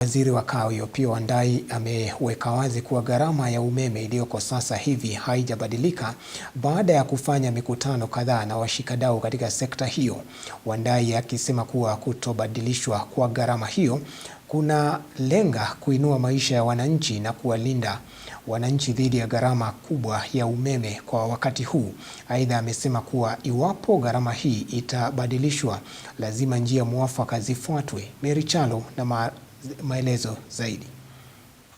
Waziri wa Kawi Opiyo Wandayi ameweka wazi kuwa gharama ya umeme iliyoko sasa hivi haijabadilika baada ya kufanya mikutano kadhaa na washikadau katika sekta hiyo. Wandayi akisema kuwa kutobadilishwa kwa gharama hiyo kunalenga kuinua maisha ya wananchi na kuwalinda wananchi dhidi ya gharama kubwa ya umeme kwa wakati huu. Aidha, amesema kuwa iwapo gharama hii itabadilishwa, lazima njia mwafaka zifuatwe. Mary Kyalo na maelezo zaidi.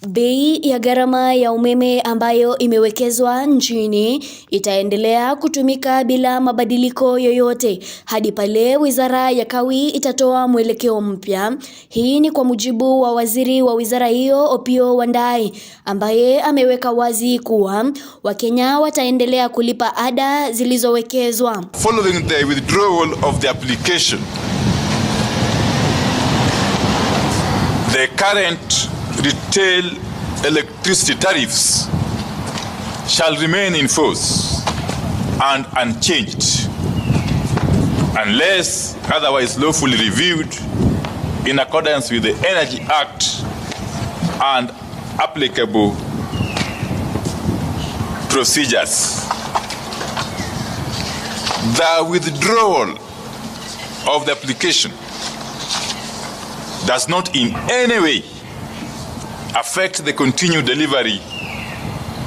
Bei ya gharama ya umeme ambayo imewekezwa nchini itaendelea kutumika bila mabadiliko yoyote hadi pale Wizara ya Kawi itatoa mwelekeo mpya. Hii ni kwa mujibu wa waziri wa wizara hiyo Opiyo Wandayi, ambaye ameweka wazi kuwa Wakenya wataendelea kulipa ada zilizowekezwa. Following the withdrawal of the application, the current retail electricity tariffs shall remain in force and unchanged unless otherwise lawfully reviewed in accordance with the Energy Act and applicable procedures. The withdrawal of the application does not in any way affect the continued delivery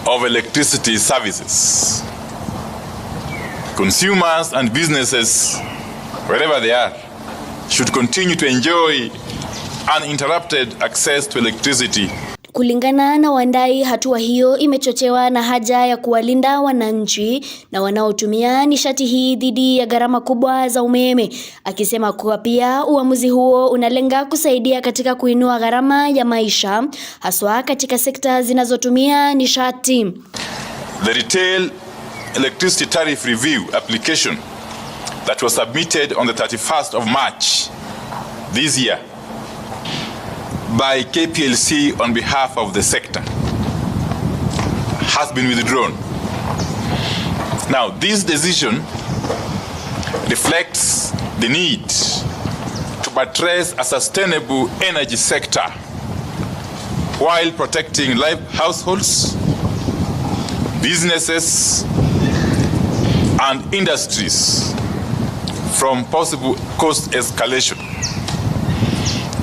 of electricity services. Consumers and businesses, wherever they are, should continue to enjoy uninterrupted access to electricity. Kulingana na Wandayi, hatua hiyo imechochewa na haja ya kuwalinda wananchi na wanaotumia nishati hii dhidi ya gharama kubwa za umeme, akisema kuwa pia uamuzi huo unalenga kusaidia katika kuinua gharama ya maisha haswa katika sekta zinazotumia nishati. The Retail Electricity Tariff Review application that was submitted on the 31st of March this year by KPLC on behalf of the sector has been withdrawn. Now, this decision reflects the need to buttress a sustainable energy sector while protecting households, businesses, and industries from possible cost escalation.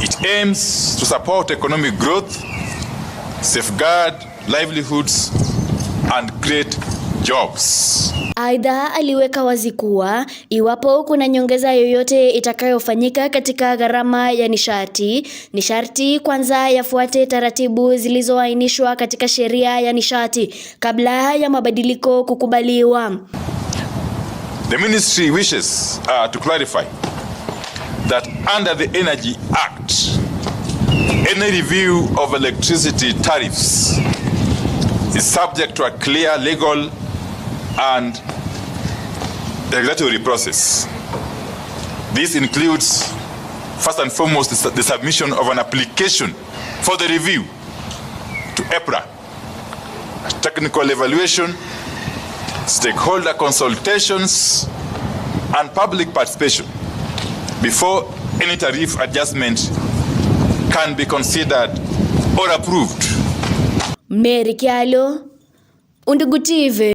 It aims to support economic growth, safeguard livelihoods, and create jobs. Aidha, aliweka wazi kuwa iwapo kuna nyongeza yoyote itakayofanyika katika gharama ya nishati, ni sharti kwanza yafuate taratibu zilizoainishwa katika sheria ya nishati kabla ya mabadiliko kukubaliwa. The ministry wishes to clarify that under the Energy Act, any review of electricity tariffs is subject to a clear legal and regulatory process. This includes, first and foremost, the submission of an application for the review to EPRA, technical evaluation, stakeholder consultations, and public participation before any tariff adjustment can be considered or approved. Mary Kyalo, Undugu TV.